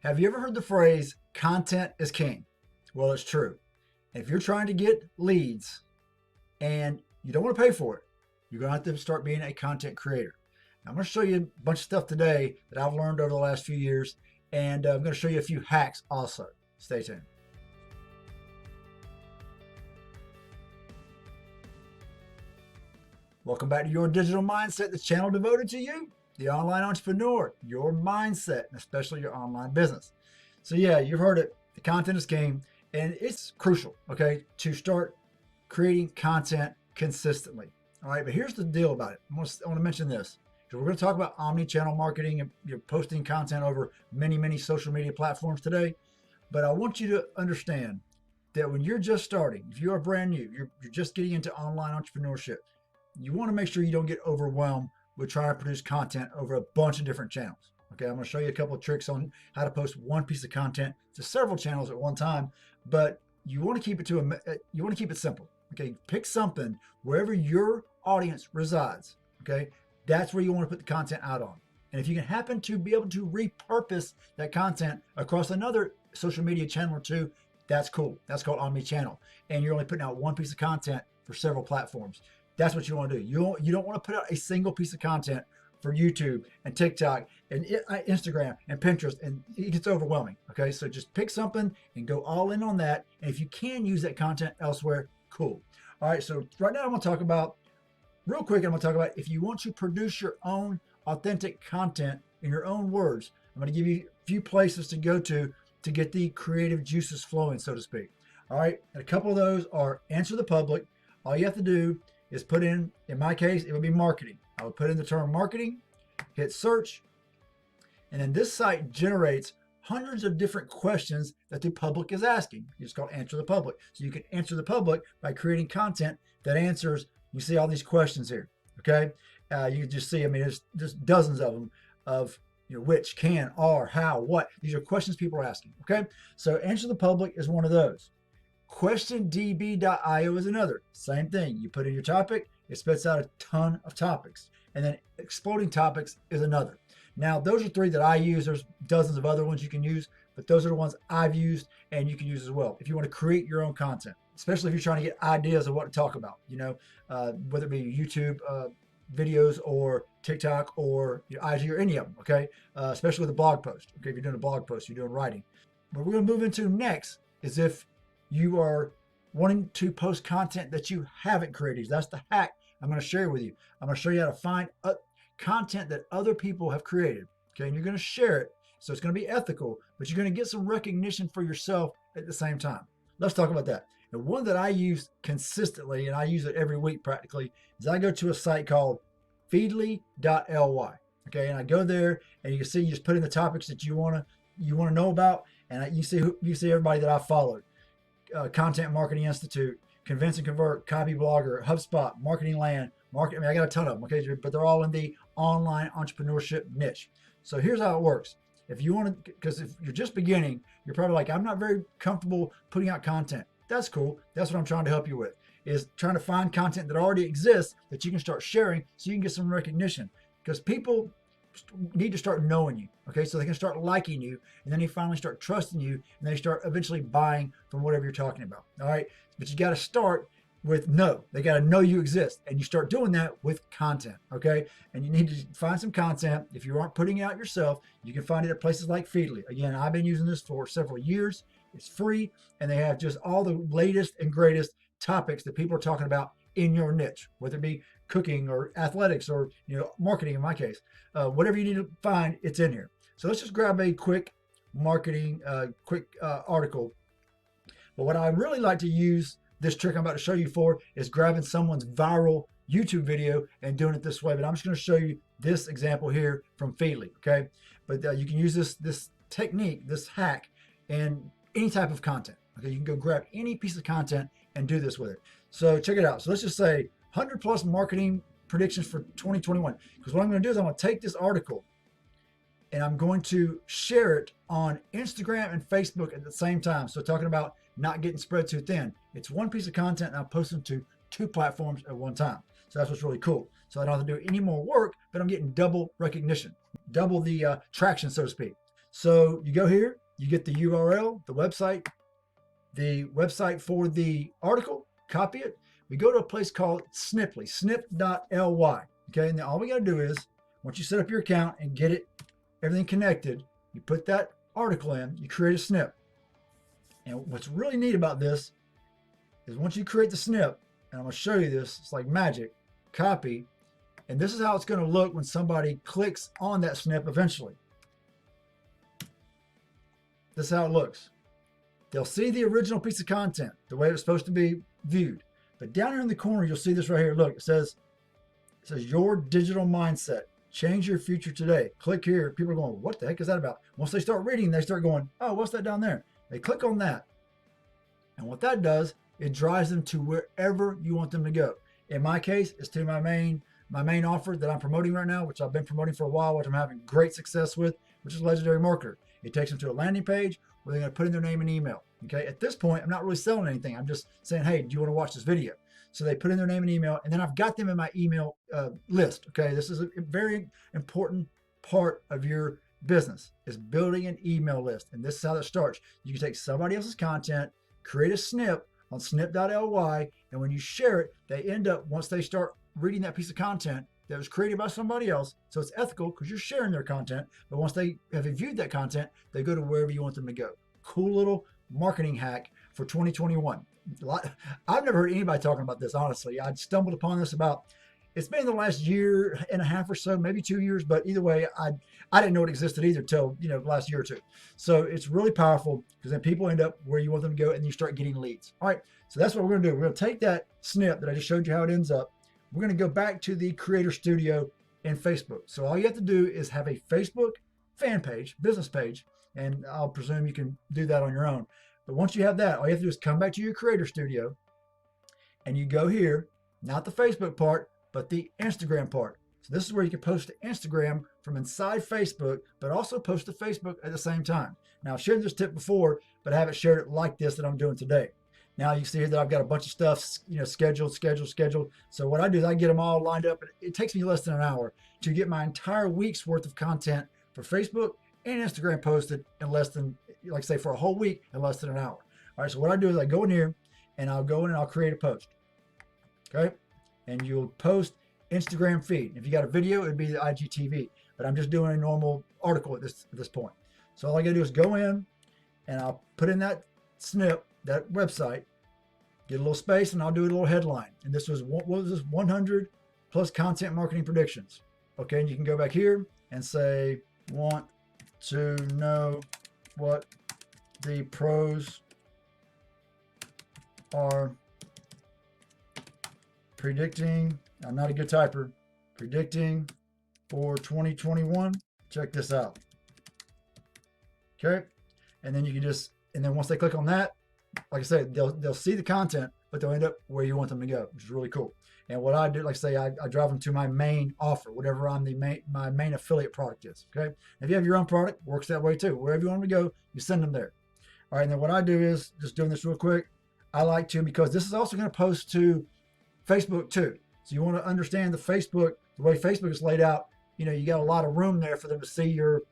Have you ever heard the phrase, content is king? Well, it's true. If you're trying to get leads and you don't want to pay for it, you're going to have to start being a content creator. Now, I'm going to show you a bunch of stuff today that I've learned over the last few years, and I'm going to show you a few hacks also. Stay tuned. Welcome back to Your Digital Mindset, the channel devoted to you, the online entrepreneur, your mindset, and especially your online business. So yeah, you've heard it. The content is king, and it's crucial, okay, to start creating content consistently. All right, but here's the deal about it. I want to mention this. So we're going to talk about omni-channel marketing, and you're posting content over many social media platforms today. But I want you to understand that when you're just starting, if you are brand new, you're just getting into online entrepreneurship, you want to make sure you don't get overwhelmed with trying to produce content over a bunch of different channels. Okay, I'm going to show you a couple of tricks on how to post one piece of content to several channels at one time, but you want to keep it simple. Okay, pick something wherever your audience resides. Okay, that's where you want to put the content out on. And if you can happen to be able to repurpose that content across another social media channel or two, that's cool. That's called OmniChannel. And you're only putting out one piece of content for several platforms. That's what you want to do. You don't want to put out a single piece of content for YouTube and TikTok and Instagram and Pinterest, and it gets overwhelming. Okay, so just pick something and go all in on that. And if you can use that content elsewhere, cool. All right, so right now I'm going to talk about, real quick, I'm going to talk about if you want to produce your own authentic content in your own words, I'm going to give you a few places to go to get the creative juices flowing, so to speak. All right, and a couple of those are Answer the Public. All you have to do is put in my case, it would be marketing. I would put in the term marketing, hit search, and then this site generates hundreds of different questions that the public is asking. It's called Answer the Public. So you can answer the public by creating content that answers, you see all these questions here, okay? You can just see, I mean, there's dozens of them of, which, can, are, how, what. These are questions people are asking, okay? So Answer the Public is one of those. QuestionDB.io is another. Same thing. You put in your topic, it spits out a ton of topics. And then Exploding Topics is another. Now, those are three that I use. There's dozens of other ones you can use, but those are the ones I've used and you can use as well. If you want to create your own content, especially if you're trying to get ideas of what to talk about, whether it be YouTube videos or TikTok or IG or any of them, okay? Especially with a blog post. Okay, if you're doing a blog post, you're doing writing. What we're going to move into next is if you are wanting to post content that you haven't created. That's the hack I'm going to share with you. I'm going to show you how to find content that other people have created. Okay, and you're going to share it. So it's going to be ethical, but you're going to get some recognition for yourself at the same time. Let's talk about that. The one that I use consistently, and I use it every week practically, is I go to a site called feedly.ly. Okay, and I go there, and you can see you just put in the topics that you want to know about, and you see everybody that I followed. Content Marketing Institute, Convince and Convert, Copy Blogger, HubSpot, Marketing Land, I got a ton of them, okay, but they're all in the online entrepreneurship niche. So here's how it works. If you want to, because if you're just beginning, you're probably like, I'm not very comfortable putting out content. That's cool. That's what I'm trying to help you with, is trying to find content that already exists that you can start sharing so you can get some recognition. Because people need to start knowing you, okay, so they can start liking you, and then they finally start trusting you, and they start eventually buying from whatever you're talking about. All right, but you got to start with know. They got to know you exist, and you start doing that with content, okay? And you need to find some content. If you aren't putting it out yourself, you can find it at places like Feedly. Again, I've been using this for several years. It's free, and they have just all the latest and greatest topics that people are talking about in your niche, whether it be cooking or athletics or marketing in my case. Whatever you need to find, it's in here. So let's just grab a quick marketing article. But what I really like to use this trick I'm about to show you for is grabbing someone's viral YouTube video and doing it this way. But I'm just going to show you this example here from Feedly, okay? But you can use this technique, this hack, in any type of content. Okay, you can go grab any piece of content and do this with it. So check it out. So let's just say 100 plus marketing predictions for 2021. Because what I'm going to do is I'm going to take this article and I'm going to share it on Instagram and Facebook at the same time. So talking about not getting spread too thin. It's one piece of content and I'm posting to 2 platforms at one time. So that's what's really cool. So I don't have to do any more work, but I'm getting double recognition, double the traction, so to speak. So you go here, you get the URL, the website for the article, copy it. We go to a place called Sniply, snip.ly. Okay, and then all we got to do is, once you set up your account and get it, everything connected, you put that article in, you create a snip. And what's really neat about this is once you create the snip, and I'm going to show you this, it's like magic, copy, and this is how it's going to look when somebody clicks on that snip eventually. This is how it looks. They'll see the original piece of content, the way it's supposed to be viewed. But down here in the corner, you'll see this right here. Look, it says your digital mindset. Change your future today. Click here. People are going, what the heck is that about? Once they start reading, they start going, oh, what's that down there? They click on that. And what that does, it drives them to wherever you want them to go. In my case, it's to my main offer that I'm promoting right now, which I've been promoting for a while, which I'm having great success with, which is Legendary Marketer. It takes them to a landing page where they're going to put in their name and email. Okay. At this point, I'm not really selling anything. I'm just saying, hey, do you want to watch this video? So they put in their name and email, and then I've got them in my email list. Okay. This is a very important part of your business, is building an email list. And this is how that starts. You can take somebody else's content, create a snip on snip.ly, and when you share it, they end up, once they start reading that piece of content that was created by somebody else, so it's ethical because you're sharing their content, but once they have viewed that content, they go to wherever you want them to go. Cool little marketing hack for 2021. I've never heard anybody talking about this, honestly. I stumbled upon this it's been the last year and a half or so, maybe 2 years, but either way, I didn't know it existed either till, the last year or two. So it's really powerful because then people end up where you want them to go and you start getting leads. All right, so that's what we're gonna do. We're gonna take that snip that I just showed you how it ends up. We're gonna go back to the Creator Studio in Facebook. So all you have to do is have a Facebook fan page, business page, and I'll presume you can do that on your own. But once you have that, all you have to do is come back to your Creator Studio and you go here, not the Facebook part, but the Instagram part. So this is where you can post to Instagram from inside Facebook, but also post to Facebook at the same time. Now, I've shared this tip before, but I haven't shared it like this that I'm doing today. Now you see here that I've got a bunch of stuff, scheduled. So what I do is I get them all lined up. It takes me less than an hour to get my entire week's worth of content for Facebook and Instagram posted in less than, like say for a whole week, in less than an hour. All right, so what I do is I go in here and I'll go in and I'll create a post. Okay, and you'll post Instagram feed. If you got a video, it'd be the IGTV, but I'm just doing a normal article at this point. So all I gotta do is go in and I'll put in that snip, that website, get a little space, and I'll do a little headline. And this was, what was this? 100 plus content marketing predictions. Okay, and you can go back here and say, want to know what the pros are predicting. I'm not a good typer. Predicting for 2021. Check this out. Okay, and then you can and then once they click on that, like I said, they'll see the content, but they'll end up where you want them to go, which is really cool. And what I do, like I say, I drive them to my main offer, whatever my main affiliate product is. Okay, if you have your own product, works that way too. Wherever you want them to go, you send them there. All right, and then what I do is, just doing this real quick, I like to, because this is also going to post to Facebook too. So you want to understand the way Facebook is laid out. You got a lot of room there for them to see your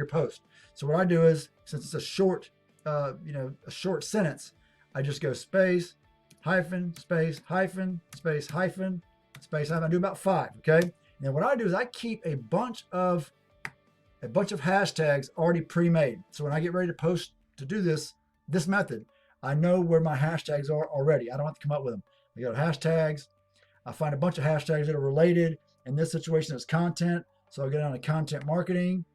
post. So what I do is, since it's a short, a short sentence, I just go space, hyphen, space, hyphen, space, hyphen, space, hyphen. I do about 5. Okay. And then what I do is I keep a bunch of hashtags already pre-made. So when I get ready to post to do this method, I know where my hashtags are already. I don't have to come up with them. I go to hashtags. I find a bunch of hashtags that are related. In this situation, it's content. So I'll go down to content marketing.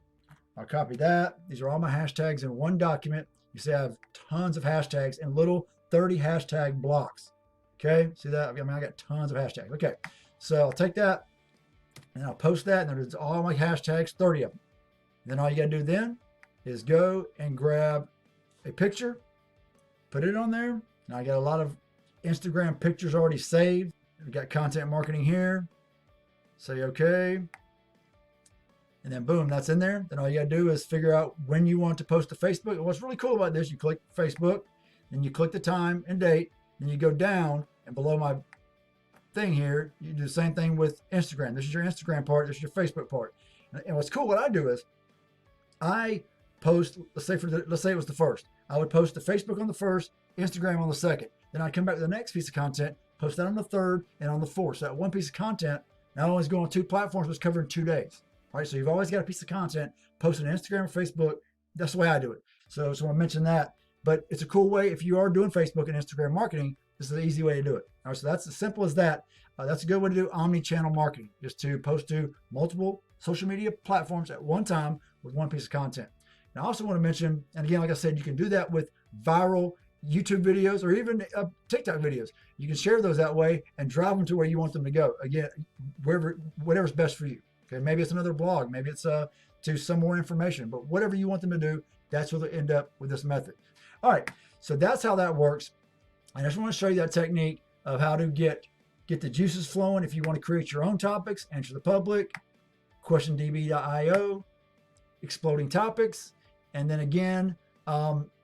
I'll copy that. These are all my hashtags in one document. You see I have tons of hashtags in little 30 hashtag blocks. Okay, see that? I got tons of hashtags. Okay, so I'll take that and I'll post that, and there's all my hashtags, 30 of them. Then all you gotta do then is go and grab a picture, put it on there. Now I got a lot of Instagram pictures already saved. We got content marketing here. Say okay. And then boom, that's in there. Then all you gotta do is figure out when you want to post to Facebook. And what's really cool about this, you click Facebook, then you click the time and date, then you go down, and below my thing here, you do the same thing with Instagram. This is your Instagram part, this is your Facebook part. And what's cool, what I do is I post, let's say it was the first. I would post to Facebook on the first, Instagram on the second. Then I'd come back to the next piece of content, post that on the third and on the fourth. So that one piece of content not only is going on 2 platforms, but it's covered in 2 days. All right, so you've always got a piece of content posted on Instagram or Facebook. That's the way I do it. So I just want to mention that. But it's a cool way if you are doing Facebook and Instagram marketing. This is an easy way to do it. All right, so that's as simple as that. That's a good way to do omni-channel marketing, just to post to multiple social media platforms at one time with one piece of content. And I also want to mention, and again, like I said, you can do that with viral YouTube videos or even TikTok videos. You can share those that way and drive them to where you want them to go. Again, whatever's best for you. Okay, maybe it's another blog, maybe it's to some more information, but whatever you want them to do, that's where they'll end up with this method. All right, so that's how that works. And I just want to show you that technique of how to get the juices flowing if you want to create your own topics, answer the public, questiondb.io, exploding topics, and then again,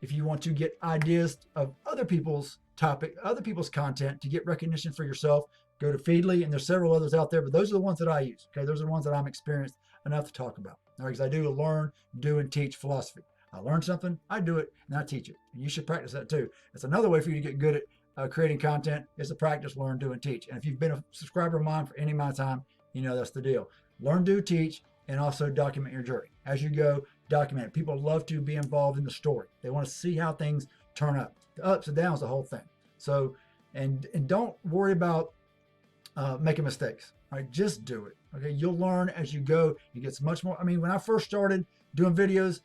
if you want to get ideas of other people's content to get recognition for yourself, go to Feedly, and there's several others out there, but those are the ones that I use. Okay, those are the ones that I'm experienced enough to talk about. All right, because I do a learn, do, and teach philosophy. I learn something, I do it, and I teach it. And you should practice that too. It's another way for you to get good at creating content is to practice, learn, do, and teach. And if you've been a subscriber of mine for any amount of time, you know that's the deal. Learn, do, teach, and also document your journey. As you go, document it. People love to be involved in the story. They want to see how things turn up. The ups and downs, the whole thing. So, and don't worry about making mistakes. All right, just do it. Okay, you'll learn as you go. It gets much more. I mean, when I first started doing videos,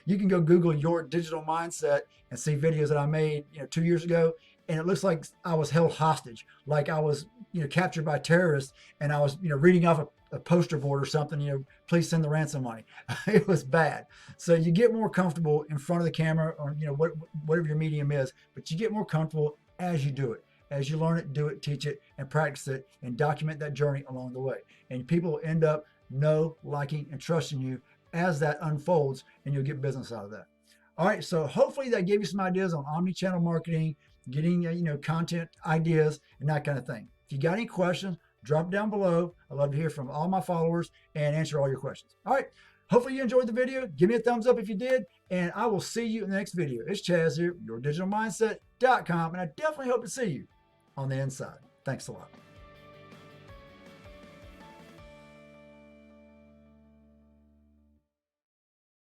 you can go Google your digital mindset and see videos that I made, 2 years ago, and it looks like I was held hostage, like I was, captured by terrorists, and I was, reading off a poster board or something, please send the ransom money. It was bad. So you get more comfortable in front of the camera, or whatever your medium is, but you get more comfortable as you do it. As you learn it, do it, teach it, and practice it, and document that journey along the way. And people will end up liking, and trusting you as that unfolds, and you'll get business out of that. All right, so hopefully that gave you some ideas on omni-channel marketing, getting content ideas, and that kind of thing. If you got any questions, drop down below. I'd love to hear from all my followers and answer all your questions. All right, hopefully you enjoyed the video. Give me a thumbs up if you did, and I will see you in the next video. It's Chaz here, yourdigitalmindset.com, and I definitely hope to see you on the inside. Thanks a lot.